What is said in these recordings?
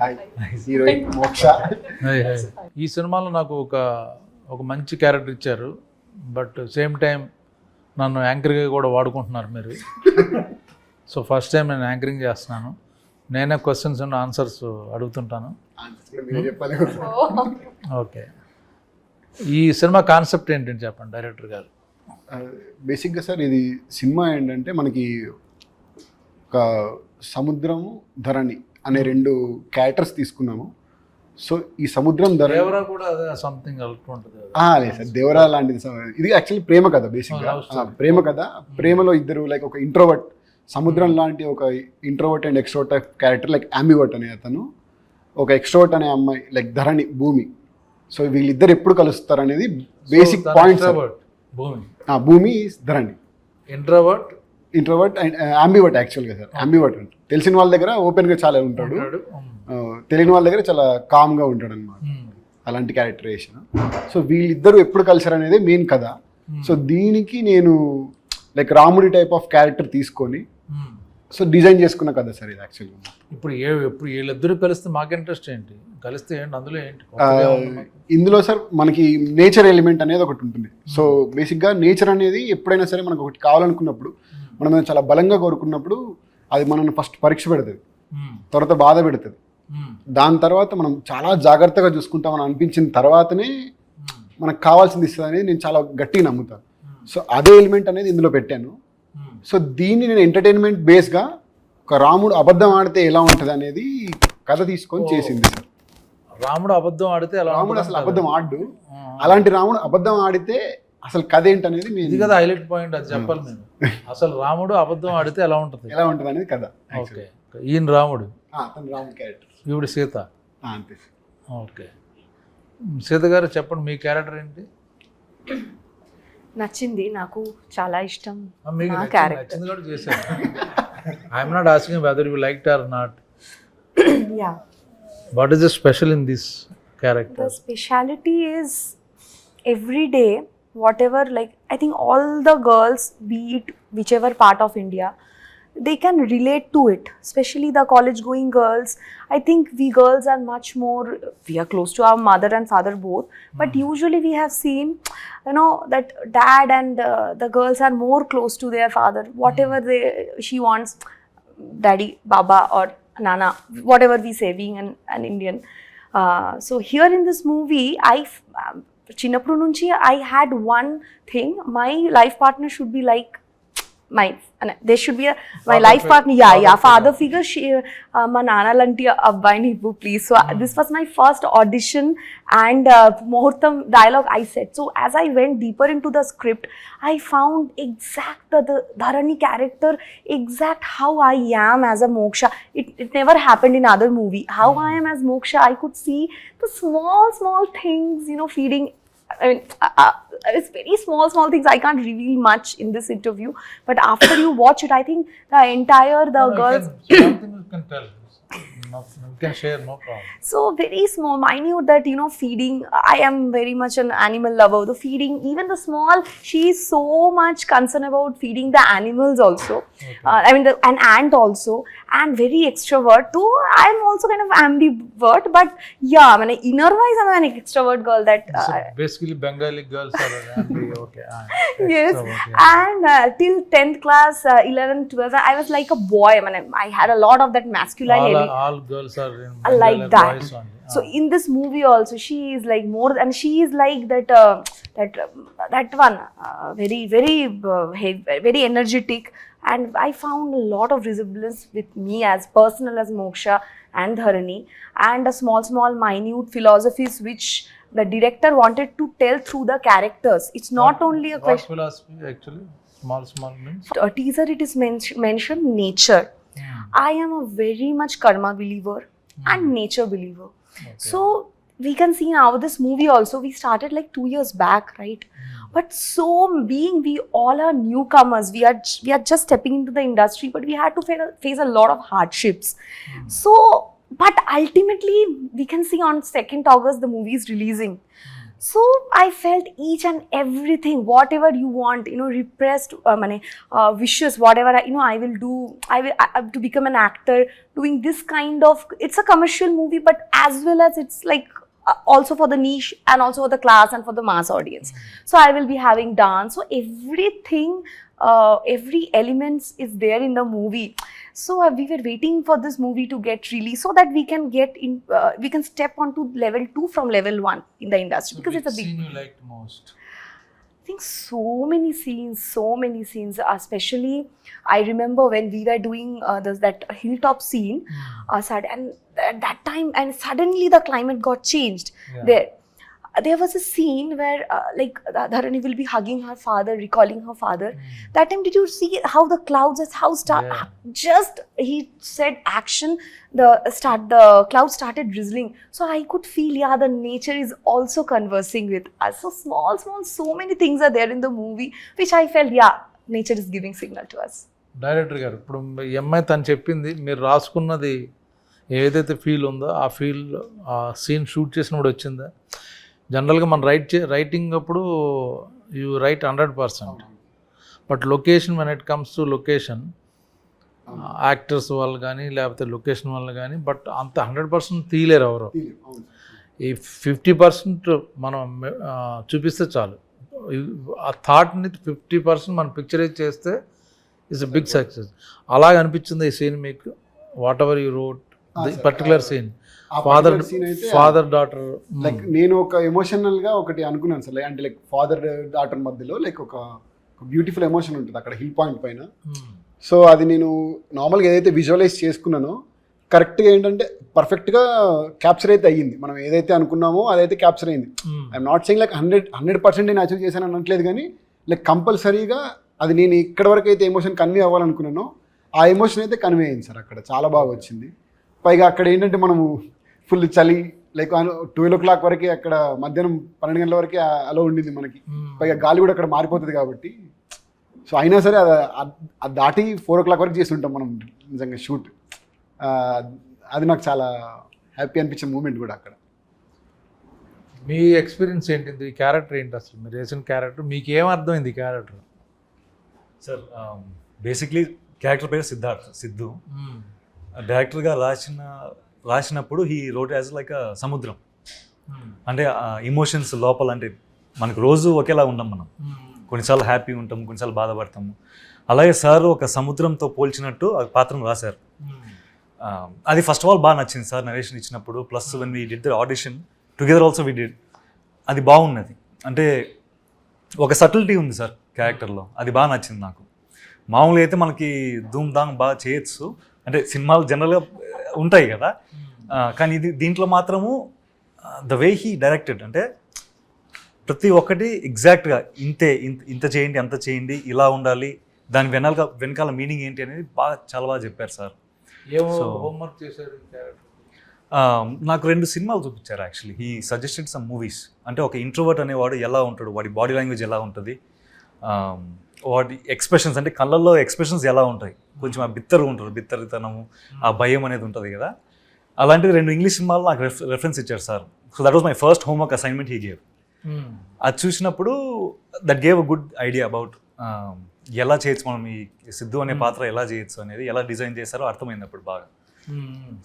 Hi heroine మోక్ష. ఈ సినిమాలో నాకు ఒక మంచి క్యారెక్టర్ ఇచ్చారు, బట్ సేమ్ టైం నన్ను యాంకర్గా కూడా వాడుకుంటున్నారు మీరు. సో ఫస్ట్ టైం నేను యాంకరింగ్ చేస్తున్నాను, నేనే క్వశ్చన్స్ అండ్ ఆన్సర్స్ అడుగుతుంటాను. ఓకే, ఈ సినిమా కాన్సెప్ట్ ఏంటంటే చెప్పండి డైరెక్టర్ గారు. బేసిక్గా సార్ ఇది సినిమా ఏంటంటే మనకి ఒక సముద్రము ధరణి అనే రెండు క్యారెక్టర్స్ తీసుకున్నాము. సో ఈ సముద్రం దేవరా కూడా అదే సంథింగ్ ఉంటుంది. లేదు సార్, దేవరా లాంటిది. ఇది యాక్చువల్లీ ప్రేమ కథ. బేసిక్గా ప్రేమ కథ. ప్రేమలో ఇద్దరు లైక్ ఒక ఇంట్రోవర్ట్, సముద్రం లాంటి ఒక introvert and extrovert type character like ambivert అనే అతను, ఒక ఎక్స్ట్రోవర్ట్ అనే అమ్మాయి లైక్ ధరణి భూమి. సో వీళ్ళిద్దరు ఎప్పుడు కలుస్తారు అనేది బేసిక్ పాయింట్. భూమి ధరణి ఇంట్రోవర్ట్ అండ్ అంబివర్ట్ యాక్చువల్గా సార్. అంబివర్ట్ అంటే తెలిసిన వాళ్ళ దగ్గర ఓపెన్గా చాలా ఉంటాడు, తెలియని వాళ్ళ దగ్గర చాలా కామ్గా ఉంటాడు అనమాట. అలాంటి క్యారెక్టరైజేషన్. సో వీళ్ళిద్దరూ ఎప్పుడు కలిసారు అనేది మెయిన్ కథ. సో దీనికి నేను లైక్ రాముడి టైప్ ఆఫ్ క్యారెక్టర్ తీసుకొని సో డిజైన్ చేసుకున్న కథ సార్ ఇది యాక్చువల్గా. ఇప్పుడు వీళ్ళిద్దరూ కలిస్తే మాకు ఇంట్రెస్ట్ ఏంటి, కలిస్తే ఏంటి అందులో ఏంటి? ఇందులో సార్ మనకి నేచర్ ఎలిమెంట్ అనేది ఒకటి ఉంటుంది. సో బేసిక్గా నేచర్ అనేది ఎప్పుడైనా సరే మనకు ఒకటి కావాలనుకున్నప్పుడు, మనం చాలా బలంగా కోరుకున్నప్పుడు అది మనల్ని ఫస్ట్ పరీక్ష పెడుతుంది, తర్వాత బాధ పెడుతుంది. దాని తర్వాత మనం చాలా జాగ్రత్తగా చూసుకుంటామని అనిపించిన తర్వాతనే మనకు కావాల్సింది ఇస్తుంది అనేది నేను చాలా గట్టిగా నమ్ముతాను. సో అదే ఎలిమెంట్ అనేది ఇందులో పెట్టాను. సో దీన్ని నేను ఎంటర్టైన్మెంట్ బేస్గా ఒక రాముడు అబద్ధం ఆడితే ఎలా ఉంటుంది అనేది కథ తీసుకొని చేసింది సార్. రాముడు అబద్ధం ఆడితే రాముడు అసలు అబద్ధం ఆడు, అలాంటి రాముడు అబద్ధం ఆడితే అసలు కథ ఏంటనేది ఇది కదా హైలైట్ పాయింట్. అది చెప్పాలి నేను. అసలు రాముడు అబద్ధం ఆడితే ఎలా ఉంటుంది అనేది కథ. ఓకే, ఈయన రాముడు, అతను రాముడు క్యారెక్టర్, ఈవిడ సీత. అంతే. ఓకే, సీత గారు చెప్పండి మీ క్యారెక్టర్ ఏంటి? నచ్చింది, నాకు చాలా ఇష్టం నా character. I'm not asking whether you liked or not. Yeah, what is the special in this character? The speciality is every day, whatever, like I think all the girls, be it whichever part of India, they can relate to it, especially the college going girls. I think we girls are much more, we are close to our mother and father both, but usually we have seen, you know, that dad and the girls are more close to their father. Whatever she wants, daddy, baba or nana, whatever we say, being an Indian. So here in this movie, చిన్నప్పుడు నుంచి I had one thing, my life partner should be like there should be my life partner, father figure. మా నాన్న లాంటి అబ్బాయిని ఇవ్వు please. So this was my first audition and ముహూర్తం dialogue I said. So as I went deeper into the script, I found exact the Dharani character, exact how I am as a Moksha. It never happened in other movie. How I am as Moksha, I could see the small things, you know, feeding. I mean, it's very small things. I can't reveal much in this interview, but after you watch it, I think the girls. Something you can tell. You can share, no problem. So very small, minute that, you know, feeding. I am very much an animal lover. The feeding, even the small, she is so much concerned about feeding the animals also. Okay. I mean, an ant also, and very extrovert too. I am also kind of ambivert, but yeah, I mean, inner wise, I am an extrovert girl. That so basically Bengali girls are ambi. Okay. Yes, yeah. And till 10th class, 11th, 12th, I was like a boy. I mean, I had a lot of that masculine. All girls are in Bengali, like that. boys only. So in this movie also, she is like more, and she is like that one, very energetic. And I found a lot of resemblance with me as personal as Moksha and Dharani, and a small minute philosophies which the director wanted to tell through the characters. It's not only a question. What philosophy actually? Small means? A teaser, it is mentioned nature. I am a very much karma believer and nature believer. Okay. So we can see now this movie also, we started like 2 years back, right? But so being we all are newcomers, we are just stepping into the industry, but we had to face a lot of hardships. So but ultimately we can see on 2nd August the movie is releasing. So I felt each and everything, whatever you want, repressed wishes, whatever I will do. To become an actor, doing this kind of, it's a commercial movie, but as well as it's like also for the niche and also for the class and for the mass audience. So I will be having dance. So everything, every elements is there in the movie. So we were waiting for this movie to get released so that we can get in, we can step onto level 2 from level 1 in the industry, because it's a big. Scene you liked most? I think so many scenes, especially I remember when we were doing that hilltop scene, and at that time, and suddenly the climate got changed. Yeah. There was a scene where Dharani will be hugging her father, recalling her father. That time, did you see how the clouds, just he said action, the clouds started drizzling. So I could feel, the nature is also conversing with us. So small, so many things are there in the movie, which I felt, nature is giving signal to us. Director గారు, ఇప్పుడు ఈ అమ్మాయి తను చెప్పింది, మీరు రాసుకున్నది ఏదైతే feel ఉందో ఆ ఫీల్ ఆ సీన్ షూట్ చేసినప్పుడు వచ్చిందా? జనరల్గా మనం రైటింగ్ అప్పుడు you right 100%, but location when it comes to location, actors వాళ్ళు కానీ లేకపోతే లొకేషన్ వాళ్ళు కానీ, బట్ అంత 100% తీయలేరు ఎవరు. ఈ 50% మనం చూపిస్తే చాలు. ఆ థాట్ని 50% మనం పిక్చరైజ్ చేస్తే ఇట్స్ ఎ బిగ్ సక్సెస్. అలాగ అనిపించింది ఈ సీన్ మీకు? Whatever you wrote particular scene, father daughter, like నేను ఒక ఎమోషనల్ గా ఒకటి అనుకున్నాను సార్, అంటే లైక్ ఫాదర్ డాటర్ మధ్యలో లైక్ ఒక బ్యూటిఫుల్ ఎమోషన్ ఉంటుంది అక్కడ హిల్ పాయింట్ పైన. సో అది నేను నార్మల్గా ఏదైతే విజువలైజ్ చేసుకున్నానో కరెక్ట్గా ఏంటంటే పర్ఫెక్ట్గా క్యాప్చర్ అయితే అయ్యింది. మనం ఏదైతే అనుకున్నామో అదైతే క్యాప్చర్ అయింది. ఐఎమ్ నాట్ సెయింగ్ లైక్ 100% నేను అచీవ్ చేశాను అనట్లేదు, కానీ లైక్ కంపల్సరీగా అది నేను ఇక్కడ వరకు అయితే ఎమోషన్ కన్వే అవ్వాలనుకున్నానో ఆ ఎమోషన్ అయితే కన్వే అయింది సార్. అక్కడ చాలా బాగా వచ్చింది. పైగా అక్కడ ఏంటంటే మనము ఫుల్ చలి, లైక్ 12 o'clock వరకే, అక్కడ మధ్యాహ్నం 12 గంటల వరకే అలా ఉండింది మనకి. పైగా గాలి కూడా అక్కడ మారిపోతుంది కాబట్టి. సో అయినా సరే అది దాటి 4 o'clock వరకు చేసి ఉంటాం మనం నిజంగా షూట్. అది నాకు చాలా హ్యాపీ అనిపించే మూమెంట్ కూడా అక్కడ. మీ ఎక్స్పీరియన్స్ ఏంటిది? ఈ క్యారెక్టర్ ఏంటి అసలు? మీరు వేసిన క్యారెక్టర్ మీకు ఏం అర్థమైంది? ఈ క్యారెక్టర్ సార్ బేసిక్లీ క్యారెక్టర్ పేరు సిద్ధు. డైరెక్టర్గా రాసినప్పుడు హీ రోట్ యాజ్ లైక్ సముద్రం. అంటే ఇమోషన్స్ లోపల, అంటే మనకు రోజు ఒకేలా ఉండం మనం. కొన్నిసార్లు హ్యాపీ ఉంటాము, కొన్నిసార్లు బాధపడతాము. అలాగే సార్ ఒక సముద్రంతో పోల్చినట్టు ఆ పాత్రను రాశారు. అది ఫస్ట్ ఆఫ్ ఆల్ బాగా నచ్చింది సార్ నరేషన్ ఇచ్చినప్పుడు. Plus when we did the audition together also we did, అది బాగున్నది. అంటే ఒక సటిల్టీ ఉంది సార్ క్యారెక్టర్లో, అది బాగా నచ్చింది నాకు. మామూలుగా అయితే మనకి ధూమ్ ధామ్ బాగా చేయొచ్చు, అంటే సినిమాలు జనరల్గా ఉంటాయి కదా, కానీ దీంట్లో మాత్రము ద వే హీ డైరెక్టెడ్, అంటే ప్రతి ఒక్కటి ఎగ్జాక్ట్గా ఇంత చేయండి, అంత చేయండి, ఇలా ఉండాలి, దాని వెనకాల మీనింగ్ ఏంటి అనేది చాలా బాగా చెప్పారు సార్. హోంవర్క్ చేశారు నాకు 2 సినిమాలు చూపించారు actually. He suggested some movies. అంటే ఒక ఇంట్రోవర్ట్ అనేవాడు ఎలా ఉంటాడు, వాడి బాడీ లాంగ్వేజ్ ఎలా ఉంటుంది, వాడి ఎక్స్ప్రెషన్స్, అంటే కళ్ళల్లో ఎక్స్ప్రెషన్స్ ఎలా ఉంటాయి, కొంచెం ఆ బిత్తరితనము, ఆ భయం అనేది ఉంటుంది కదా. అలాంటిది 2 ఇంగ్లీష్ సినిమాలు నాకు రెఫరెన్స్ ఇచ్చారు sir. So that was my first homework assignment he gave. అది చూసినప్పుడు that gave a good idea about ఎలా చేయొచ్చు మనం, ఈ సిద్ధు అనే పాత్ర ఎలా చేయొచ్చు అనేది, ఎలా డిజైన్ చేశారో అర్థమైంది అప్పుడు బాగా.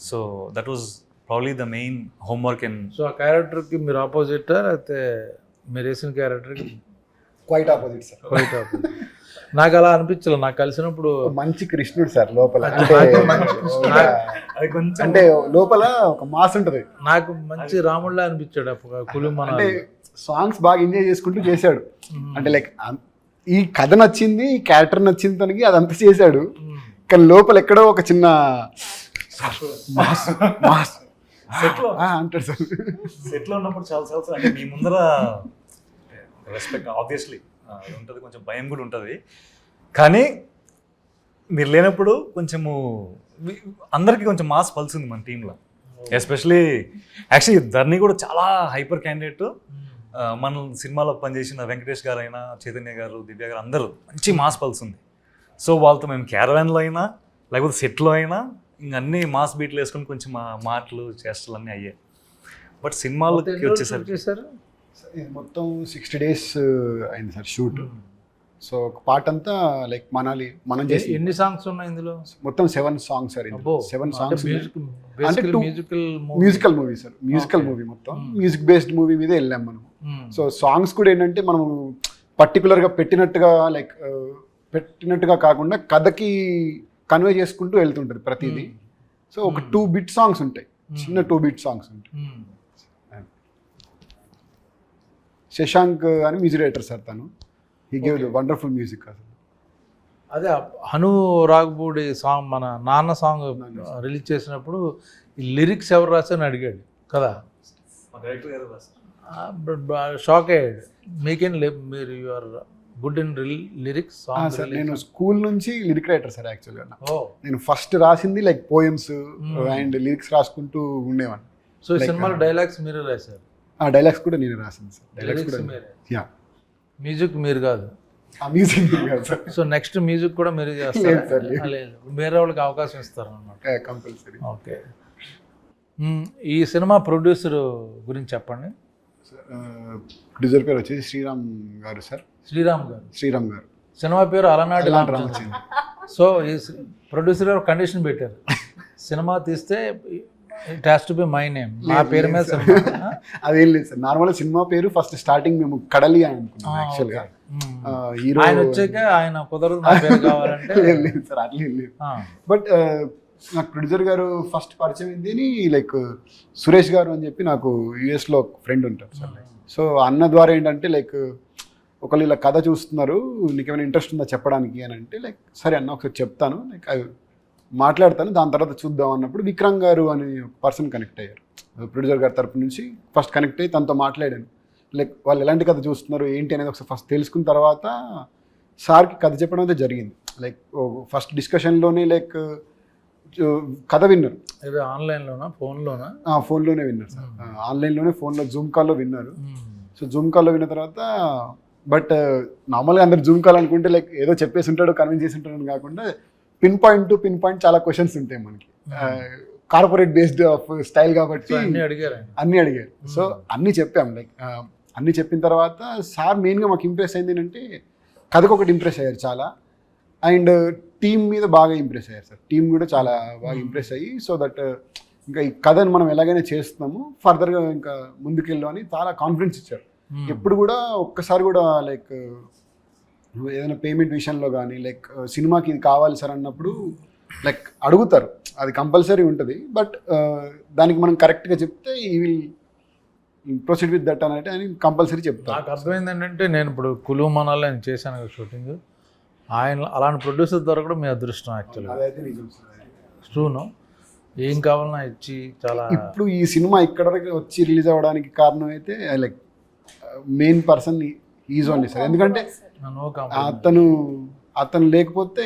So that was probably the main homework. And so ఆ క్యారెక్టర్కి మీరు ఆపోజిటా, లేకపోతే మీరు వేసిన క్యారెక్టర్కి? Quite opposite sir. Quite opposite. నాకు అలా అనిపించలేదు. నాకు కలిసినప్పుడు మంచి కృష్ణుడు సార్ లోపల, అంటే లోపల ఒక మాస్ ఉంటుంది. నాకు మంచి రాముడిలా అనిపించాడు అప్పుడు కులుమన. అంటే సాంగ్స్ బాగా ఎంజాయ్ చేసుకుంటూ చేశాడు. అంటే లైక్ ఈ కథ నచ్చింది, ఈ క్యారెక్టర్ నచ్చింది తనకి, అదంతా చేశాడు. కానీ లోపల ఎక్కడో ఒక చిన్న అంటాడు సార్. సెట్లో ఉన్నప్పుడు చాలా అంటే మీ ముందర రెస్పెక్ట్ ఆబ్వియస్లీ ఉంటుంది, కొంచెం భయం కూడా ఉంటుంది. కానీ మీరు లేనప్పుడు కొంచెము అందరికీ కొంచెం మాస్ పల్స్ ఉంది మన టీంలో. ఎస్పెషలీ యాక్చువల్లీ ధర్ని కూడా చాలా హైపర్ క్యాండిడేట్. మన సినిమాలో పనిచేసిన వెంకటేష్ గారు అయినా, చైతన్య గారు, దివ్య గారు అందరూ మంచి మాస్ పల్స్ ఉంది. సో వాళ్ళతో మేము క్యారవాన్లో అయినా లేకపోతే సెట్లో అయినా ఇంక అన్ని మాస్ బీట్లు వేసుకొని కొంచెం మా మాటలు చేష్టలు అన్నీ అయ్యాయి. బట్ సినిమాలకి వచ్చేసరికి ఇది మొత్తం 60 days అయింది సార్ షూట్. సో ఒక పార్ట్ అంతా లైక్ మనం చేసి ఎన్ని సాంగ్స్ ఉన్నాయి ఇందులో? మొత్తం 7 songs sir. 7 songs musical movie sir. Musical movie మొత్తం మ్యూజిక్ బేస్డ్ మూవీ మీదే వెళ్ళాం మనం. సో సాంగ్స్ కూడా ఏంటంటే మనం పర్టికులర్గా పెట్టినట్టుగా కాకుండా కథకి కన్వే చేసుకుంటూ వెళ్తుంటుంది ప్రతిదీ. సో ఒక 2 bit songs ఉంటాయి, చిన్న 2 bit songs ఉంటాయి. శశాంక్ అని మ్యూజిక్ డైరెక్టర్ సార్, తను he gave the wonderful music. అసలు అదే హను రాఘపూడి సాంగ్, మన నాన్న సాంగ్ రిలీజ్ చేసినప్పుడు ఈ లిరిక్స్ ఎవరు రాశారని అడిగాడు కదా, షాక్ అయ్యాడు. మీకేం మీరు you're good in lyrics song? Sir నేను స్కూల్ నుంచి లిరిక్ రైటర్ సార్. యాక్చువల్గా నేను ఫస్ట్ రాసింది లైక్ పోయమ్స్ అండ్ లిరిక్స్ రాసుకుంటూ ఉండేవాడిని. సో ఈ సినిమాలో డైలాగ్స్ మీరే రాశారు? ఆ డైలాగ్స్ కూడా నేను రాసాను సార్. డైలాగ్స్ కూడా యా. మ్యూజిక్ మీరు కాదు? ఆ మ్యూజిక్ కాదు సార్. సో నెక్స్ట్ మ్యూజిక్ కూడా మీరే చేస్తారు? లేదు, వేరే వాళ్ళకి అవకాశం ఇస్తారు అన్నమాట. కంపల్సరీ. ఓకే. ఈ సినిమా ప్రొడ్యూసర్ గురించి చెప్పండి. ప్రొడ్యూసర్ పేరు వచ్చేసి శ్రీరామ్ గారు సార్. శ్రీరామ్ గారు. సినిమా పేరు అలనాటి రామచంద్ర. సో ఈ ప్రొడ్యూసర్ గారు కండిషన్ పెట్టారు, సినిమా తీస్తే it has to be my name, నా పేరు మీద సినిమా. అదేం లేదు సార్, నార్మల్గా సినిమా పేరు ఫస్ట్ స్టార్టింగ్ మేము కడలి అని అనుకున్నాం యాక్చువల్గా. హీరో ఆయన వచ్చాక ఆయన కుదరదు నా పేరు కావాలంటే లేదు సార్, అట్లే లేదు. బట్ నాకు ప్రొడ్యూసర్ గారు ఫస్ట్ పరిచయం ఏంటి లైక్ సురేష్ గారు అని చెప్పి నాకు యూఎస్లో ఒక ఫ్రెండ్ ఉంటారు సార్. సో అన్న ద్వారా ఏంటంటే లైక్ ఒకళ్ళు ఇలా కథ చూస్తున్నారు, నీకు ఏమైనా ఇంట్రెస్ట్ ఉందా చెప్పడానికి అని అంటే లైక్ సరే అన్న ఒకసారి చెప్తాను, లైక్ మాట్లాడతాను, దాని తర్వాత చూద్దాం అన్నప్పుడు విక్రమ్ గారు అని ఒక పర్సన్ కనెక్ట్ అయ్యారు ప్రొడ్యూసర్ గారి తరపు నుంచి. ఫస్ట్ కనెక్ట్ అయ్యి తనతో మాట్లాడాను, లైక్ వాళ్ళు ఎలాంటి కథ చూస్తున్నారు ఏంటి అనేది ఒకసారి ఫస్ట్ తెలుసుకున్న తర్వాత సార్కి కథ చెప్పడం అయితే జరిగింది. లైక్ ఫస్ట్ డిస్కషన్లోనే లైక్ కథ విన్నారు. ఆన్లైన్లోనా ఫోన్లోనా? ఫోన్లోనే విన్నారు సార్. ఆన్లైన్లోనే ఫోన్లో జూమ్ కాల్లో విన్నారు. సో జూమ్ కాల్లో విన్న తర్వాత బట్ నార్మల్గా అందరు జూమ్ కాల్ అనుకుంటే లైక్ ఏదో చెప్పేసి ఉంటాడు, కన్విన్స్ చేసి ఉంటాడు కాకుండా pin point to pin point చాలా క్వశ్చన్స్ ఉంటాయి మనకి. కార్పొరేట్ బేస్డ్ ఆఫ్ స్టైల్ కాబట్టి అన్నీ అడిగారు. సో అన్నీ చెప్పాం. లైక్ అన్నీ చెప్పిన తర్వాత సార్ మెయిన్గా మాకు ఇంప్రెస్ అయింది ఏంటంటే కథకు ఒకటి ఇంప్రెస్ అయ్యారు చాలా, అండ్ టీమ్ మీద బాగా ఇంప్రెస్ అయ్యారు సార్. టీం కూడా చాలా బాగా ఇంప్రెస్ అయ్యి సో దట్ ఇంకా ఈ కథను మనం ఎలాగైనా చేస్తున్నాము, ఫర్దర్గా ఇంకా ముందుకెళ్ళు అని చాలా కాన్ఫిడెన్స్ ఇచ్చారు. ఎప్పుడు కూడా ఒక్కసారి కూడా లైక్ ఏదైనా పేమెంట్ విషయంలో కానీ లైక్ సినిమాకి ఇది కావాలి సార్ అన్నప్పుడు లైక్ అడుగుతారు, అది కంపల్సరీ ఉంటుంది. బట్ దానికి మనం కరెక్ట్గా చెప్తే ఈ విల్ ప్రొసీడ్ విత్ దట్ అని అని కంపల్సరీ చెప్తాను. నాకు అర్థమైంది ఏంటంటే నేను ఇప్పుడు కులు మనాల్లో నేను చేశాను కదా షూటింగ్, ఆయన అలాంటి ప్రొడ్యూసర్ దొరకడం మీ అదృష్టం యాక్చువల్గా. అదైతే నిజం సార్. ట్రూను, ఏం కావాలన్నా ఇచ్చి చాలా. ఇప్పుడు ఈ సినిమా ఇక్కడ వచ్చి రిలీజ్ అవ్వడానికి కారణం అయితే like main person is only sir. ఎందుకంటే అతను లేకపోతే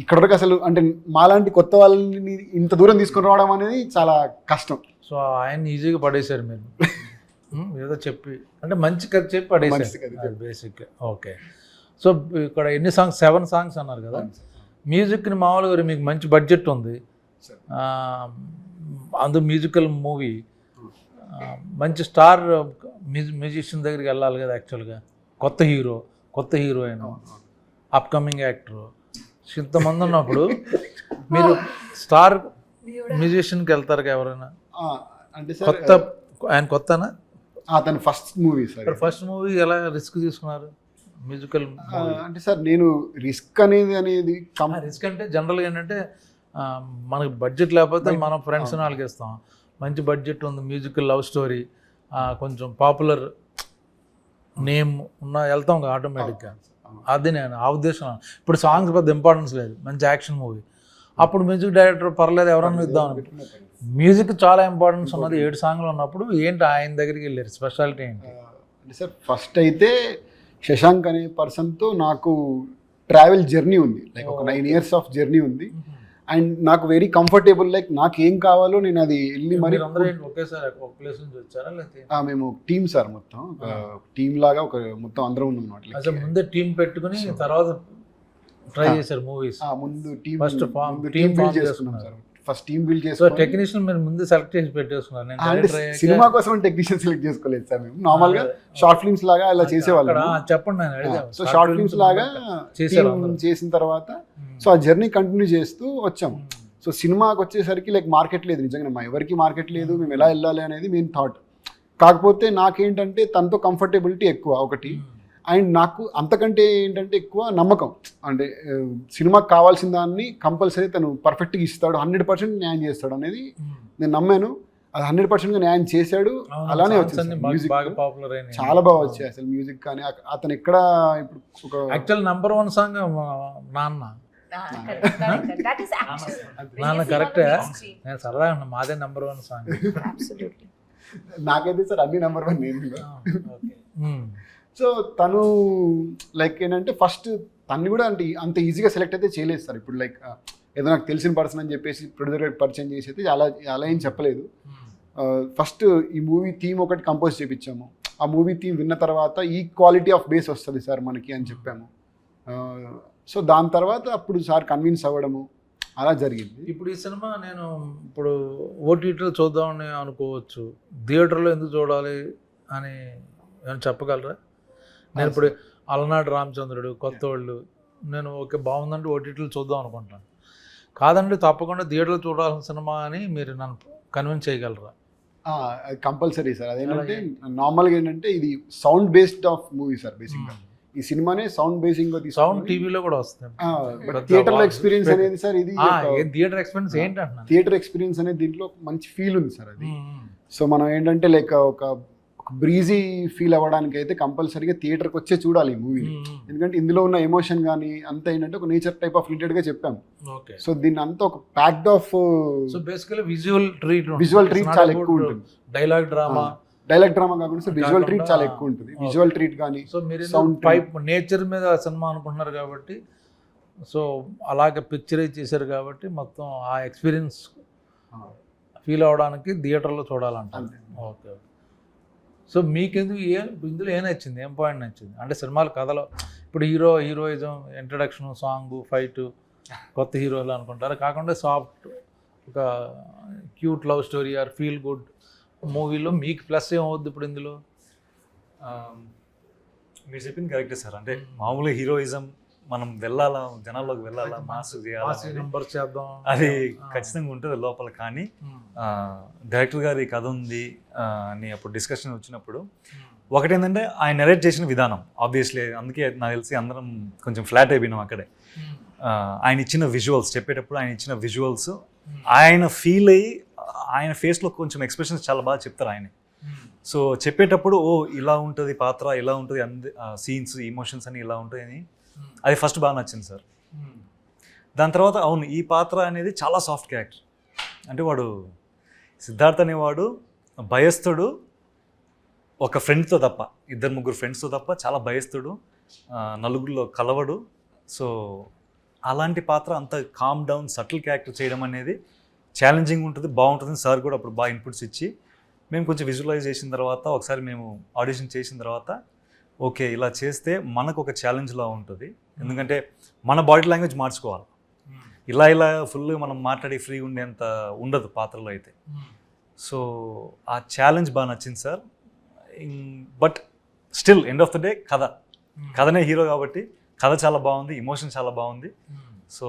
ఇక్కడ వరకు అసలు అంటే మాలాంటి కొత్త వాళ్ళని ఇంత దూరం తీసుకొని రావడం అనేది చాలా కష్టం. సో ఆయన ఈజీగా పడేశారు మీరు ఏదో చెప్పి, అంటే మంచి కథ చెప్పి పడేశారు బేసిక్. ఓకే. సో ఇక్కడ ఎన్ని సాంగ్స్? 7 songs అన్నారు కదా. మ్యూజిక్ని మామూలుగా మీకు మంచి బడ్జెట్ ఉంది, అందు మ్యూజికల్ మూవీ, మంచి స్టార్ మ్యూజిషియన్ దగ్గరికి వెళ్ళాలి కదా యాక్చువల్గా. కొత్త హీరోయిన్, అప్కమింగ్ యాక్టర్, ఇంతమంది ఉన్నప్పుడు మీరు స్టార్ మ్యూజిషియన్కి వెళ్తారు కదా ఎవరైనా? అంటే కొత్త, ఆయన కొత్తనా? అతను first movie sir. First movie ఎలా రిస్క్ తీసుకున్నారు మ్యూజికల్? అంటే సార్ నేను రిస్క్ అనేది రిస్క్ అంటే జనరల్గా ఏంటంటే మనకి బడ్జెట్ లేకపోతే మనం ఫ్రెండ్స్ వాళ్ళకి ఇస్తాం. మంచి బడ్జెట్ ఉంది, మ్యూజికల్ లవ్ స్టోరీ, కొంచెం పాపులర్ నేమ్ ఉన్న వెళ్తాం కదా ఆటోమేటిక్గా. అది నేను ఆ ఉద్దేశం. ఇప్పుడు సాంగ్స్ పెద్ద ఇంపార్టెన్స్ లేదు, మంచి యాక్షన్ మూవీ, అప్పుడు మ్యూజిక్ డైరెక్టర్ పర్లేదు ఎవరన్నా ఇద్దాం. మ్యూజిక్ చాలా ఇంపార్టెన్స్ ఉన్నది. 7 songs ఉన్నప్పుడు ఏంటి ఆయన దగ్గరికి వెళ్ళారు? స్పెషాలిటీ ఏంటి? అంటే సార్ ఫస్ట్ అయితే శశాంక్ అనే పర్సన్తో నాకు ట్రావెల్ జర్నీ ఉంది, లైక్ ఒక 9 years ఆఫ్ జర్నీ ఉంది. అండ్ నాకు వెరీ కంఫర్టబుల్, లైక్ నాకు ఏం కావాలో నేను అది వెళ్ళి మరి మేము టీమ్ సార్, మొత్తం ఒక టీమ్ లాగా ఒక మొత్తం అందరం ఉన్నాం అన్నమాట. ముందే టీం పెట్టుకుని తర్వాత ట్రై చేశారు మూవీస్. ముందు ఫస్ట్ టీమ్ బిల్డ్ చేసుకున్నాం sir. First team build so చేసుకొని టెక్నీషియన్ మీరు ముందు సెలెక్ట్ చేసి పెట్టేసుకున్నారు. నేను అంటే డైరెక్టర్ అయ్యాక సినిమా కోసం టెక్నీషియన్ సెలెక్ట్ చేసుకోలేదు సార్ మేము. నార్మల్ గా షార్ట్ ఫిల్మ్స్ లాగా అలా చేసేవాళ్ళం. అక్కడ చెప్పండి, నేను అడిగా. సో షార్ట్ ఫిల్మ్స్ లాగా చేశారు team అందరూ. చేసిన తర్వాత సో ఆ జర్నీ కంటిన్యూ చేస్తూ వచ్చాము. సో సినిమాకి వచ్చేసరికి లైక్ మార్కెట్ లేదు, నిజంగా మా ఎవరికి మార్కెట్ లేదు, మేము ఎలా వెళ్ళాలి అనేది మెయిన్ థాట్. కాకపోతే నాకేంటంటే తనతో కంఫర్టబిలిటీ ఎక్కువ ఒకటి, అండ్ నాకు అంతకంటే ఏంటంటే ఎక్కువ నమ్మకం. అంటే సినిమాకి కావాల్సిన దాన్ని కంపల్సరీ తను పర్ఫెక్ట్గా ఇస్తాడు, 100% న్యాయం చేస్తాడు అనేది నేను నమ్మాను. అది 100%గా న్యాయం చేశాడు. అలానే వచ్చింది మ్యూజిక్ బాగా పాపులర్ అయినాయి. చాలా బాగా వచ్చాయి అసలు మ్యూజిక్ కానీ. అతను ఎక్కడ ఇప్పుడు ఒక యాక్చువల్ నంబర్ 1 సాంగ్ నాన్న. That is actual. నాన్న కరెక్టే. నేను సరదాగా ఉన్నా, మాదే నంబర్ 1 సాంగ్. Absolutely. నాకైతే సార్ అన్ని నెంబర్ 1 నేను. సో తను లైక్ ఏంటంటే ఫస్ట్ తను కూడా అంటే అంత ఈజీగా సెలెక్ట్ అయితే చేయలేదు సార్. ఇప్పుడు లైక్ ఏదో నాకు తెలిసిన పర్సన్ అని చెప్పేసి ప్రొడ్యూసర్ పరిచయం చేసి అయితే అలా ఏం చెప్పలేదు. ఫస్ట్ ఈ మూవీ థీమ్ ఒకటి కంపోజ్ చేయించాము. ఆ మూవీ థీమ్ విన్న తర్వాత ఈ క్వాలిటీ ఆఫ్ బేస్ వస్తుంది సార్ మనకి అని చెప్పాము. సో దాని తర్వాత అప్పుడు సార్ కన్విన్స్ అవ్వడము అలా జరిగింది. ఇప్పుడు ఈ సినిమా నేను ఇప్పుడు ఓటీటీలో చూద్దామని అనుకోవచ్చు, థియేటర్లో ఎందుకు చూడాలి అని ఏమైనా చెప్పగలరా? నేను ఇప్పుడు అలనాడు రామచంద్రుడు, కొత్త వాళ్ళు, నేను ఓకే బాగుందంటే ఓటీటీలో చూద్దాం అనుకుంటాను. కాదండి తప్పకుండా థియేటర్లో చూడాల్సిన సినిమా అని మీరు నన్ను కన్విన్స్ చేయగలరా? Compulsory sir. అదేంటంటే నార్మల్గా ఏంటంటే ఇది sound based of movie sir. బేసిక్గా ఈ సినిమానే సౌండ్ బేసింగ్ సౌండ్ టీవీలో కూడా వస్తుంది. థియేటర్ ఎక్స్పీరియన్స్ అనేది సార్ ఇది థియేటర్ ఎక్స్పీరియన్స్ ఏంటంటే థియేటర్ ఎక్స్పీరియన్స్ అనేది దీంట్లో మంచి ఫీల్ ఉంది సార్ అది. సో మనం ఏంటంటే లైక్ ఒక బ్రీజీ ఫీల్ అవ్వడానికి అయితే కంపల్సరీగా థియేటర్కి వచ్చే చూడాలి ఈ మూవీని. ఎందుకంటే ఇందులో ఉన్న ఎమోషన్ కానీ అంతా ఏంటంటే ఒక నేచర్ టైప్ ఆఫ్ రిలేటెడ్గా చెప్పాము. సో దీన్ని అంతా ఒక packed of so basically visual treat చాలా ఎక్కువ ఉంటుంది. డైలాగ్ డ్రామా కాకుండా విజువల్ ట్రీట్ చాలా ఎక్కువ ఉంటుంది. విజువల్ ట్రీట్ కానీ సో మీరు పైప్ నేచర్ మీద సినిమా అనుకుంటున్నారు కాబట్టి, సో అలాగే పిక్చరైజ్ చేశారు కాబట్టి మొత్తం ఆ ఎక్స్పీరియన్స్ ఫీల్ అవడానికి థియేటర్లో చూడాలంటారు. ఓకే. సో మీకెందుకు ఇందులో ఏం నచ్చింది, ఏం పాయింట్ నచ్చింది? అంటే సినిమాల కథలో ఇప్పుడు హీరోయిజం, ఇంట్రడక్షన్, సాంగ్, ఫైట్, కొత్త హీరోలు అనుకుంటారు, కాకుండా సాఫ్ట్ ఒక cute love story or feel good మూవీలో మీకు ప్లస్ ఏమవుద్ది ఇప్పుడు ఇందులో? మీరు చెప్పింది కరెక్టే సార్. అంటే మామూలుగా హీరోయిజం మనం వెళ్ళాలా, జనాల్లోకి వెళ్ళాలా, మాస్ చేద్దాం, అది ఖచ్చితంగా ఉంటుంది లోపల. కానీ డైరెక్టర్ గారి కథ ఉంది అని అప్పుడు డిస్కషన్ వచ్చినప్పుడు ఒకటేంటంటే ఆయన నెరేట్ చేసిన విధానం ఆబ్వియస్లీ, అందుకే నాకు తెలిసి అందరం కొంచెం ఫ్లాట్ అయిపోయినాం అక్కడే. ఆయన ఇచ్చిన విజువల్స్ చెప్పేటప్పుడు ఆయన ఇచ్చిన విజువల్స్ ఆయన ఫీల్ అయ్యి ఆయన ఫేస్లో కొంచెం ఎక్స్ప్రెషన్స్ చాలా బాగా చెప్తారు ఆయన. సో చెప్పేటప్పుడు ఓ ఇలా ఉంటుంది పాత్ర, ఇలా ఉంటుంది, సీన్స్, ఇమోషన్స్ అని ఇలా ఉంటాయి అని అది ఫస్ట్ బాగా నచ్చింది సార్. దాని తర్వాత అవును ఈ పాత్ర అనేది చాలా సాఫ్ట్ క్యారెక్టర్. అంటే వాడు సిద్ధార్థ్ అనేవాడు భయస్థుడు, ఒక ఫ్రెండ్తో తప్ప, 2-3 ఫ్రెండ్స్తో తప్ప చాలా భయస్థుడు, నలుగురిలో కలవడు. సో అలాంటి పాత్ర అంత కామ్ డౌన్ సటిల్ క్యారెక్టర్ చేయడం అనేది ఛాలెంజింగ్ ఉంటుంది, బాగుంటుంది. సార్ కూడా అప్పుడు బాగా ఇన్పుట్స్ ఇచ్చి మేము కొంచెం విజువలైజ్ చేసిన తర్వాత, ఒకసారి మేము ఆడిషన్ చేసిన తర్వాత ఓకే ఇలా చేస్తే మనకు ఒక ఛాలెంజ్లా ఉంటుంది. ఎందుకంటే మన బాడీ లాంగ్వేజ్ మార్చుకోవాలి, ఇలా ఫుల్గా మనం మాట్లాడి ఫ్రీ ఉండేంత ఉండదు పాత్రలో అయితే. సో ఆ ఛాలెంజ్ బాగా నచ్చింది sir. But still end of the day కథనే హీరో కాబట్టి కథ చాలా బాగుంది, ఎమోషన్ చాలా బాగుంది. సో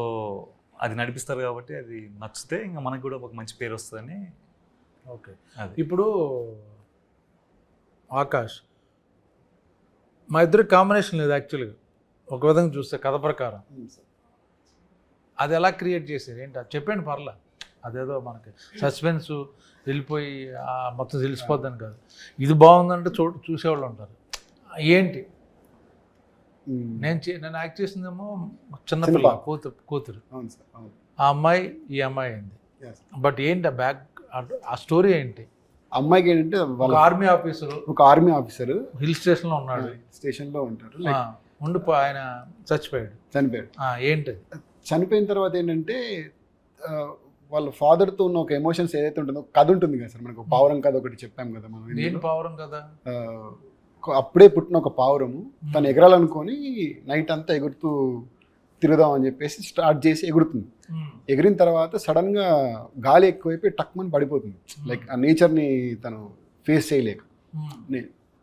అది నడిపిస్తారు కాబట్టి అది నచ్చితే ఇంకా మనకు కూడా ఒక మంచి పేరు వస్తుందని. ఓకే. ఇప్పుడు ఆకాష్, మా ఇద్దరు కాంబినేషన్ లేదు యాక్చువల్గా, ఒక విధంగా చూస్తే కథ ప్రకారం. అది ఎలా క్రియేట్ చేసేది ఏంటి అది చెప్పండి పర్లా. అదేదో మనకి సస్పెన్స్ వెళ్ళిపోయి మొత్తం తెలిసిపోద్దని కాదు, ఇది బాగుందంటే చూసేవాళ్ళు ఉంటారు. ఏంటి నేను యాక్ట్ చేసిందేమో చిన్నపిల్ల కూతురు, ఆ అమ్మాయి ఈ అమ్మాయి అయింది. బట్ ఏంటి ఆ స్టోరీ ఏంటి? అమ్మాయికి ఏంటంటే ఒక ఆర్మీ ఆఫీసర్ హిల్ స్టేషన్లో ఉన్నాడు, స్టేషన్లో ఉంటారు, ఆయన చనిపోయాడు. ఏంటి చనిపోయిన తర్వాత ఏంటంటే వాళ్ళ ఫాదర్తో ఉన్న ఒక ఎమోషన్స్ ఏదైతే ఉంటుందో కథ ఉంటుంది కదా సార్. మనకు పావురం కథ ఒకటి చెప్పాం కదా మనం. ఏంటి పావురం కదా? అప్పుడే పుట్టిన ఒక పావురము తను ఎగరాలనుకొని నైట్ అంతా ఎగురుతూ తిరుగుదాం అని చెప్పేసి స్టార్ట్ చేసి ఎగురుతుంది. ఎగిరిన తర్వాత సడన్గా గాలి ఎక్కువైపోయి టక్మని పడిపోతుంది. లైక్ ఆ నేచర్ని తను ఫేస్ చేయలేక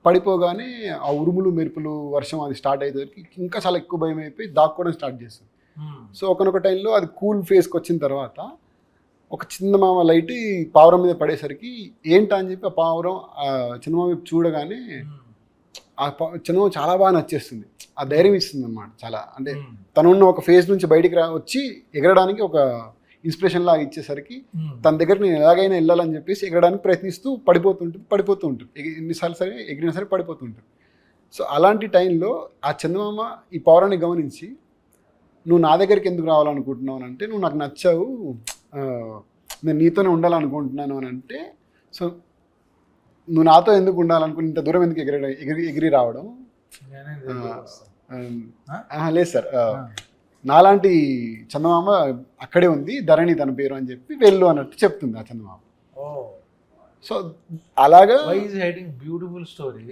పడిపోగానే ఆ ఉరుములు మెరుపులు వర్షం అది స్టార్ట్ అయ్యేసరికి ఇంకా చాలా ఎక్కువ భయం అయిపోయి దాక్కోవడం స్టార్ట్ చేస్తుంది. సో ఒకనొక టైంలో అది కూల్ ఫేస్కి వచ్చిన తర్వాత ఒక చందమామ లైట్ ఈ పావురం మీద పడేసరికి ఏంటా అని చెప్పి ఆ పావురం ఆ చందమామ వైపు చూడగానే ఆ చందమామ చాలా బాగా నచ్చేస్తుంది. ఆ ధైర్యం ఇస్తుంది అన్నమాట చాలా. అంటే తనున్న ఒక ఫేజ్ నుంచి బయటికి వచ్చి ఎగరడానికి ఒక ఇన్స్పిరేషన్ లాగా ఇచ్చేసరికి తన దగ్గర నేను ఎలాగైనా వెళ్ళాలని చెప్పేసి ఎగరడానికి ప్రయత్నిస్తూ పడిపోతూ ఉంటుంది. ఎన్నిసార్లు సరే ఎగిరినా సరే పడిపోతూ ఉంటుంది. సో అలాంటి టైంలో ఆ చందమామ ఈ పౌరాన్ని గమనించి నువ్వు నా దగ్గరికి ఎందుకు రావాలనుకుంటున్నావు అని అంటే, నువ్వు నాకు నచ్చావు, నేను నీతోనే ఉండాలనుకుంటున్నాను అని అంటే, సో నువ్వు నాతో ఎందుకు ఉండాలనుకుని ఇంత దూరం ఎందుకు ఎగిరి రావడం? లేదు సార్, నాలాంటి చందమామ అక్కడే ఉంది, ధరణి తన పేరు అని చెప్పి వెళ్ళు అన్నట్టు చెప్తుంది ఆ చందమామ. సో అలాగా బ్యూటిఫుల్ స్టోరీ,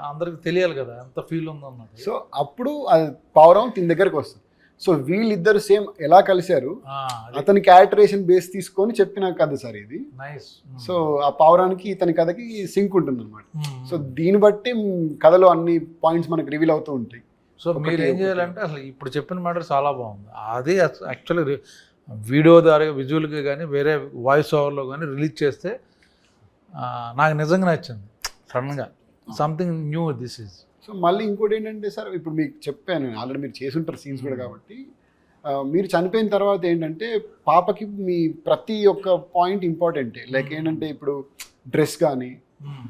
అందరికి తెలియాలి కదా ఎంత ఫీల్ ఉందన్నది. సో అప్పుడు అది పావురం తిని దగ్గరికి వస్తుంది. సో వీళ్ళిద్దరు సేమ్ ఎలా కలిశారు, అతని క్యారెక్టరేషన్ బేస్ తీసుకొని చెప్పిన కథ సార్ ఇది. సో ఆ పావురానికి ఇతని కథకి సింక్ ఉంటుంది అనమాట. సో దీన్ని బట్టి కథలో అన్ని పాయింట్స్ మనకు రివీల్ అవుతూ ఉంటాయి. సో మీరు ఏం చేయాలంటే అసలు ఇప్పుడు చెప్పిన మాట చాలా బాగుంది. అదే యాక్చువల్లీ వీడియో ద్వారా విజువల్గా కానీ వేరే వాయిస్ ఓవర్లో కానీ రిలీజ్ చేస్తే నాకు నిజంగా నచ్చింది. సడన్గా something new this is. So మళ్ళీ ఇంకోటి ఏంటంటే సార్, ఇప్పుడు మీకు చెప్పాను ఆల్రెడీ, మీరు చేసుంటారు సీన్స్ కూడా కాబట్టి, మీరు చనిపోయిన తర్వాత ఏంటంటే పాపకి మీ ప్రతి ఒక్క పాయింట్ ఇంపార్టెంటే. లైక్ ఏంటంటే ఇప్పుడు డ్రెస్ కానీ,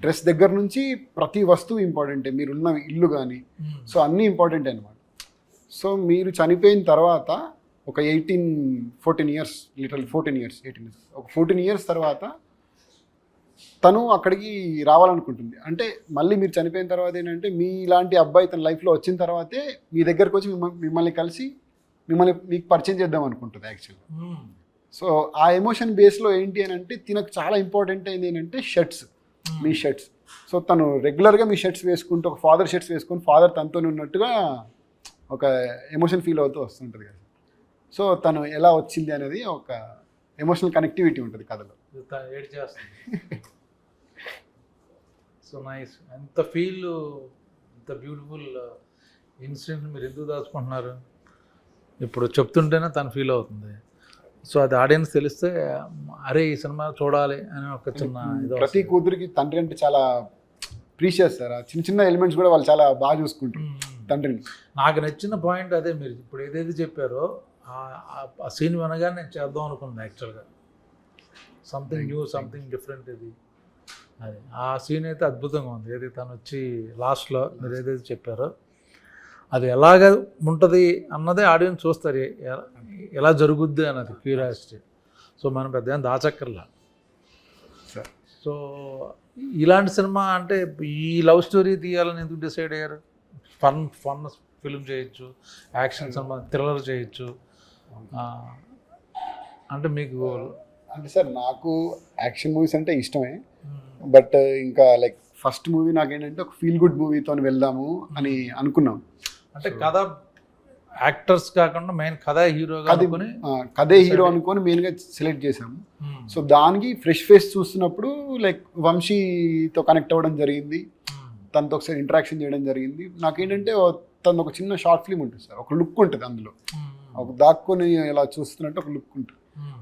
డ్రెస్ దగ్గర నుంచి ప్రతి వస్తువు ఇంపార్టెంటే, మీరున్న ఇల్లు కానీ, సో అన్నీ ఇంపార్టెంటే అనమాట. సో మీరు చనిపోయిన తర్వాత ఒక 14 ఇయర్స్, లిటరల్ 14 ఇయర్స్, 18 ఇయర్స్, ఒక 14 ఇయర్స్ తర్వాత తను అక్కడికి రావాలనుకుంటుంది. అంటే మళ్ళీ మీరు చనిపోయిన తర్వాత ఏంటంటే మీలాంటి అబ్బాయి తన లైఫ్లో వచ్చిన తర్వాతే మీ దగ్గరకు వచ్చి మిమ్మల్ని కలిసి మీకు పరిచయం చేద్దాం అనుకుంటుంది యాక్చువల్గా. సో ఆ ఎమోషన్ బేస్లో ఏంటి అని అంటే తినకు చాలా ఇంపార్టెంట్ అయింది ఏంటంటే షర్ట్స్, మీ షర్ట్స్. సో తను రెగ్యులర్గా మీ షర్ట్స్ వేసుకుంటూ ఒక ఫాదర్ షర్ట్స్ వేసుకొని ఫాదర్ తనతో ఉన్నట్టుగా ఒక ఎమోషన్ ఫీల్ అవుతూ వస్తుంటుంది కదా. సో తను ఎలా వచ్చింది అనేది ఒక ఎమోషనల్ కనెక్టివిటీ ఉంటుంది కథలో. So nice. ఎంత ఫీల్, ఎంత బ్యూటిఫుల్ ఇన్సిడెంట్ మీరు ఎందుకు దాచుకుంటున్నారు? ఇప్పుడు చెప్తుంటేనే తను ఫీల్ అవుతుంది. సో అది ఆడియన్స్ తెలిస్తే అరే ఈ సినిమా చూడాలి అని ఒక చిన్న ప్రతి కూతురికి తండ్రి అంటే చాలా ప్రీషియస్ సార్. చిన్న చిన్న ఎలిమెంట్స్ కూడా వాళ్ళు చాలా బాగా చూసుకుంటారు తండ్రిని. నాకు నచ్చిన పాయింట్ అదే, మీరు ఇప్పుడు ఏదైతే చెప్పారో ఆ సీన్ వినగానే నేను చేద్దాం అనుకున్నాను యాక్చువల్గా. సంథింగ్ న్యూ, సంథింగ్ డిఫరెంట్ ఇది. అది ఆ సీన్ అయితే అద్భుతంగా ఉంది. ఏది తను వచ్చి లాస్ట్లో మీరు ఏదైతే చెప్పారో అది ఎలాగ ఉంటుంది అన్నదే ఆడియన్స్ చూస్తారు, ఎలా జరుగుద్ది అన్నది క్యూరియాసిటీ. సో మనం పెద్ద దాచక్కర్లా. సో ఇలాంటి సినిమా అంటే ఈ లవ్ స్టోరీ తీయాలని ఎందుకు డిసైడ్ అయ్యారు? ఫన్ ఫిల్మ్ చేయొచ్చు, యాక్షన్ సినిమా, థ్రిల్లర్ చేయొచ్చు. అంటే మీకు అంటే సార్ నాకు యాక్షన్ మూవీస్ అంటే ఇష్టమే, బట్ ఇంకా లైక్ ఫస్ట్ మూవీ నాకేంటంటే ఒక ఫీల్ గుడ్ మూవీతో వెళ్దాము అని అనుకున్నాం. అంటే కథ యాక్టర్స్ కాకుండా మెయిన్ కథే హీరో అనుకొని మెయిన్గా సెలెక్ట్ చేసాము. సో దానికి ఫ్రెష్ ఫేస్ చూస్తున్నప్పుడు లైక్ వంశీతో కనెక్ట్ అవ్వడం జరిగింది, తనతో ఒకసారి ఇంటరాక్షన్ చేయడం జరిగింది. నాకేంటంటే తను ఒక చిన్న షార్ట్ ఫిల్మ్ ఉంటుంది సార్, ఒక లుక్ ఉంటుంది అందులో, ఒక దాక్కుని ఇలా చూస్తున్నట్టు ఒక లుక్ ఉంటుంది.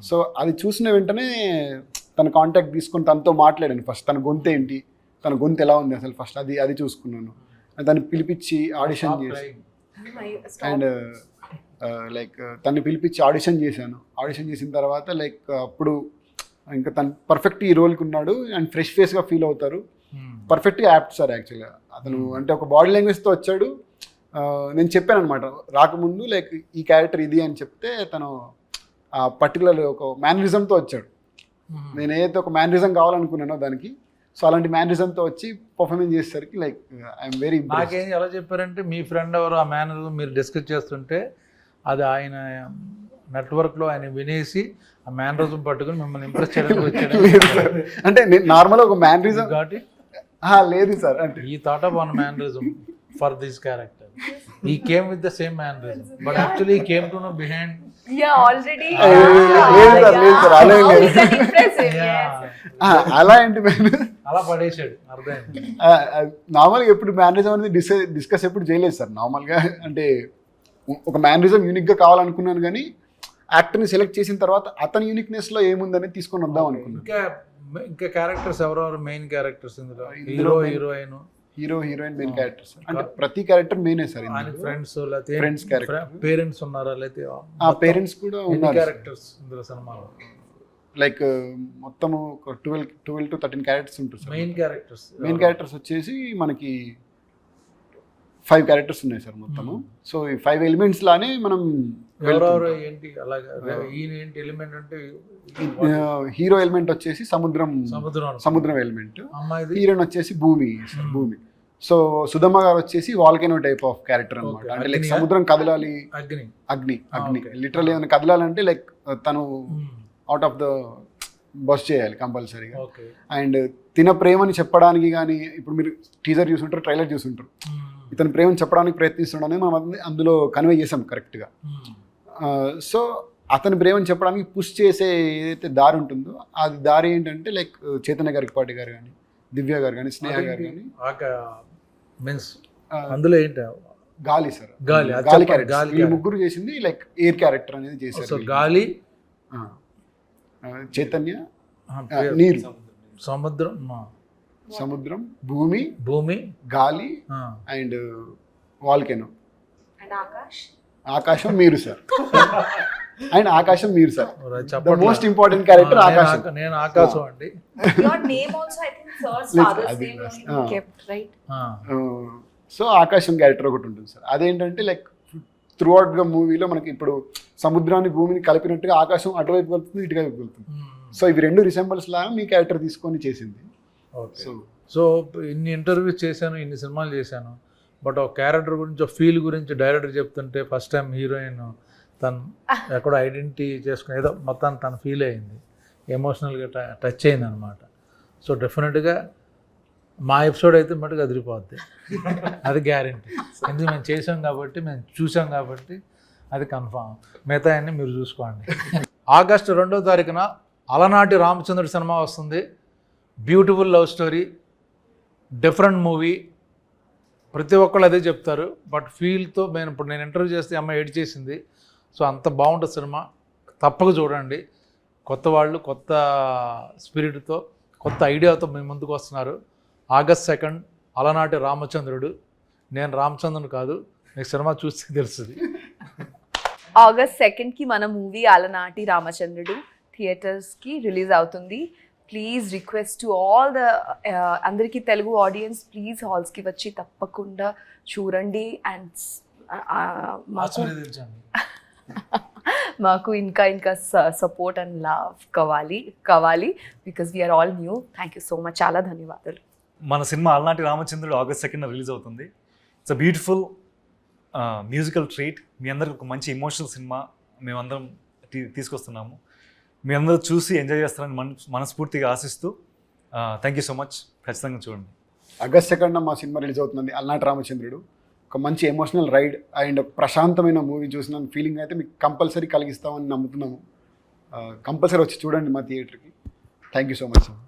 సో అది చూసిన వెంటనే తన కాంటాక్ట్ తీసుకొని తనతో మాట్లాడాను. ఫస్ట్ తన గొంతు ఏంటి, తన గొంతు ఎలా ఉంది అసలు ఫస్ట్ అది చూసుకున్నాను. దాన్ని పిలిపించి ఆడిషన్ చేసి అండ్ లైక్ తన్ని పిలిపించి ఆడిషన్ చేశాను. ఆడిషన్ చేసిన తర్వాత లైక్ అప్పుడు ఇంకా తను పర్ఫెక్ట్ ఈ రోల్కి ఉన్నాడు అండ్ ఫ్రెష్ ఫేస్గా ఫీల్ అవుతారు. పర్ఫెక్ట్గా యాప్ట్ సార్ యాక్చువల్గా అతను. అంటే ఒక బాడీ లాంగ్వేజ్తో వచ్చాడు. నేను చెప్పాను అనమాట రాకముందు లైక్ ఈ క్యారెక్టర్ ఇది అని చెప్తే తను ఆ పర్టికులర్ ఒక మేనరిజంతో వచ్చాడు. నేను ఏదైతే ఒక మేనరిజం కావాలనుకున్నానో దానికి, సో అలాంటి మేనరిజంతో వచ్చి పర్ఫార్మెన్స్ చేసేసరికి లైక్ ఐఎమ్ వెరీ. నాకేం ఎలా చెప్పారంటే మీ ఫ్రెండ్ ఎవరు ఆ మేనరిజం మీరు డిస్కస్ చేస్తుంటే అది ఆయన నెట్వర్క్లో ఆయన వినేసి ఆ మేనరిజం పట్టుకుని మిమ్మల్ని ఇంప్రెస్ చేయడానికి వచ్చాడు. అంటే నేను నార్మల్గా ఒక మేనరిజం కాబట్టి లేదు సార్, అంటే ఈ thought of one mannerism for this character. He came with the same mannerism, but actually he came to know behind Yeah, already. లేదు సార్ అలా ఏం How లేదు. is that impressive? Yes. అలా ఏంటి man? అలా పడేసాడు అర్థమైంది. నార్మల్గా ఎప్పుడు మేనరిజం అనేది డిస్కస్ ఎప్పుడు చేయలేదు సార్. నార్మల్గా అంటే ఒక మేనరిజం యూనిక్గా కావాలనుకున్నాను, కానీ యాక్టర్ని సెలెక్ట్ చేసిన తర్వాత అతని యూనిక్నెస్లో ఏముందనేది తీసుకొని వద్దాం అనుకున్నాను. ఇంకా క్యారెక్టర్స్ ఎవరెవరు మెయిన్ క్యారెక్టర్స్ ఇందులో? ఇందులో హీరోయిన్, హీరోయిన్ మెయిన్ క్యారెక్టర్స్. అంటే ప్రతి క్యారెక్టర్ మెయినే sir. Friends, friends character, parents ఉన్నారా? లేకపోతే పేరెంట్స్ కూడా ఉన్నారు క్యారెక్టర్స్ ఇందులో సినిమాలో? లైక్ మొత్తము 12 to 13 క్యారెక్టర్స్ ఉంటుంది సార్. మెయిన్ క్యారెక్టర్స్ వచ్చేసి మనకి 5 క్యారెక్టర్స్ ఉన్నాయి సార్ మొత్తము. సో ఈ 5 ఎలిమెంట్స్ లానే మనం ఎవరెవరు ఏంటి అలాగా? ఈయన ఏంటి ఎలిమెంట్ అంటే? హీరో ఎలిమెంట్ వచ్చేసి సముద్రం ఎలిమెంట్, అమ్మాయిది హీరోయిన్ వచ్చేసి భూమి. సో సుధమ్మ గారు వచ్చేసి వాల్కెనో టైప్ ఆఫ్ క్యారెక్టర్ అనమాట. అంటే లైక్ సముద్రం కదలాలి, అగ్ని లిటరల్ ఏమైనా కదలాలంటే లైక్ తను అవుట్ ఆఫ్ ద బస్ చేయాలి కంపల్సరీగా. అండ్ తిన ప్రేమని చెప్పడానికి కానీ, ఇప్పుడు మీరు టీజర్ చూసుంటారు, ట్రైలర్ చూసుంటారు, ఇతని ప్రేమని చెప్పడానికి ప్రయత్నిస్తున్నాడని మనం అందులో కన్వే చేసాం కరెక్ట్గా. సో అతని ప్రేమని చెప్పడానికి పుష్ చేసే ఏదైతే దారి ఉంటుందో అది దారి ఏంటంటే లైక్ చైతన్య గారికి పాటి గారు కానీ, దివ్య గారు కానీ, స్నేహ గారు కానీ. మీన్స్ అందులో ఏంటి? గాలి సార్, గాలి క్యారెక్టర్. ఈ ముగ్గురు చేసింది లైక్ ఎయిర్ క్యారెక్టర్ అనేది చేశారు. గాలి, చైతన్య, నీరు, సముద్రం, భూమి, గాలి అండ్ వాల్కెనో. ఆకాశం మీరు సార్. అండ్ ఆకాశం మీరు sir. The most important character ఆకాశం. నేను ఆకాశం అండి. Your name also, I think, sir's father's name only kept, right? So ఆకాశం క్యారెక్టర్ ఒకటి ఉంటుంది సార్. అదేంటంటే లైక్ త్రూ అవుట్ గా మూవీలో మనకి ఇప్పుడు సముద్రాన్ని భూమిని కలిపినట్టుగా ఆకాశం అటువైపు వెళ్తుంది, ఇటువైపు వెళ్తుంది. సో ఇవి రెండు రిసెంబల్స్ లాగా మీ క్యారెక్టర్ తీసుకొని చేసింది. సో ఇన్ని ఇంటర్వ్యూస్ చేశాను, ఇన్ని సినిమాలు చేశాను, బట్ ఒక క్యారెక్టర్ గురించి, ఒక ఫీల్ గురించి డైరెక్టర్ చెప్తుంటే ఫస్ట్ టైం హీరోయిన్ తను ఎక్కడో ఐడెంటిటీ చేసుకుని ఏదో మొత్తాన్ని తను ఫీల్ అయింది, ఎమోషనల్గా టచ్ అయింది అనమాట. సో డెఫినెట్గా మా ఎపిసోడ్ అయితే మటుకు అదిరిపోద్ది, అది గ్యారెంటీ. ఎందుకు మేము చేసాం కాబట్టి, మేము చూసాం కాబట్టి అది కన్ఫామ్. మిగతా అన్నీ మీరు చూసుకోండి. ఆగస్టు 2వ తారీఖున అలనాటి రామచంద్రుడి సినిమా వస్తుంది. Beautiful love story, different movie. ప్రతి ఒక్కళ్ళు అదే చెప్తారు, బట్ ఫీల్తో నేను ఇంటర్వ్యూ చేస్తే అమ్మాయి ఎడిట్ చేసింది. సో అంత బాగుంటుంది సినిమా, తప్పక చూడండి. కొత్త వాళ్ళు కొత్త స్పిరిట్తో, కొత్త ఐడియాతో మీ ముందుకు వస్తున్నారు. ఆగస్ట్ 2 అలనాటి రామచంద్రుడు. నేను రామచంద్రుడు కాదు, మీకు సినిమా చూస్తే తెలుస్తుంది. ఆగస్ట్ 2కి మన మూవీ అలనాటి రామచంద్రుడు థియేటర్స్కి రిలీజ్ అవుతుంది. Please request to all the అందరికీ తెలుగు ఆడియన్స్, ప్లీజ్ హాల్స్కి వచ్చి తప్పకుండా చూడండి. అండ్ మాకు ఇంకా సపోర్ట్ అండ్ లవ్ కావాలి because we are all new. Thank you so much, చాలా ధన్యవాదాలు. మన cinema Alanati Ramachandrudu August 2 release అవుతుంది. It's a beautiful musical treat. మీ అందరికి ఒక మంచి ఎమోషనల్ సినిమా మేమందరం తీసుకొస్తున్నాము. మీ అందరూ చూసి ఎంజాయ్ చేస్తారని మనస్ఫూర్తిగా ఆశిస్తూ థ్యాంక్ యూ సో మచ్. ఖచ్చితంగా చూడండి. ఆగస్ట్ 2 మా సినిమా రిలీజ్ అవుతుంది, అలనాటి రామచంద్రుడు. ఒక మంచి ఎమోషనల్ రైడ్ అండ్ ప్రశాంతమైన మూవీ చూసిన ఫీలింగ్ అయితే మీకు కంపల్సరీ కలిగిస్తామని నమ్ముతున్నాము. కంపల్సరీ వచ్చి చూడండి మా థియేటర్కి. Thank you so much sir.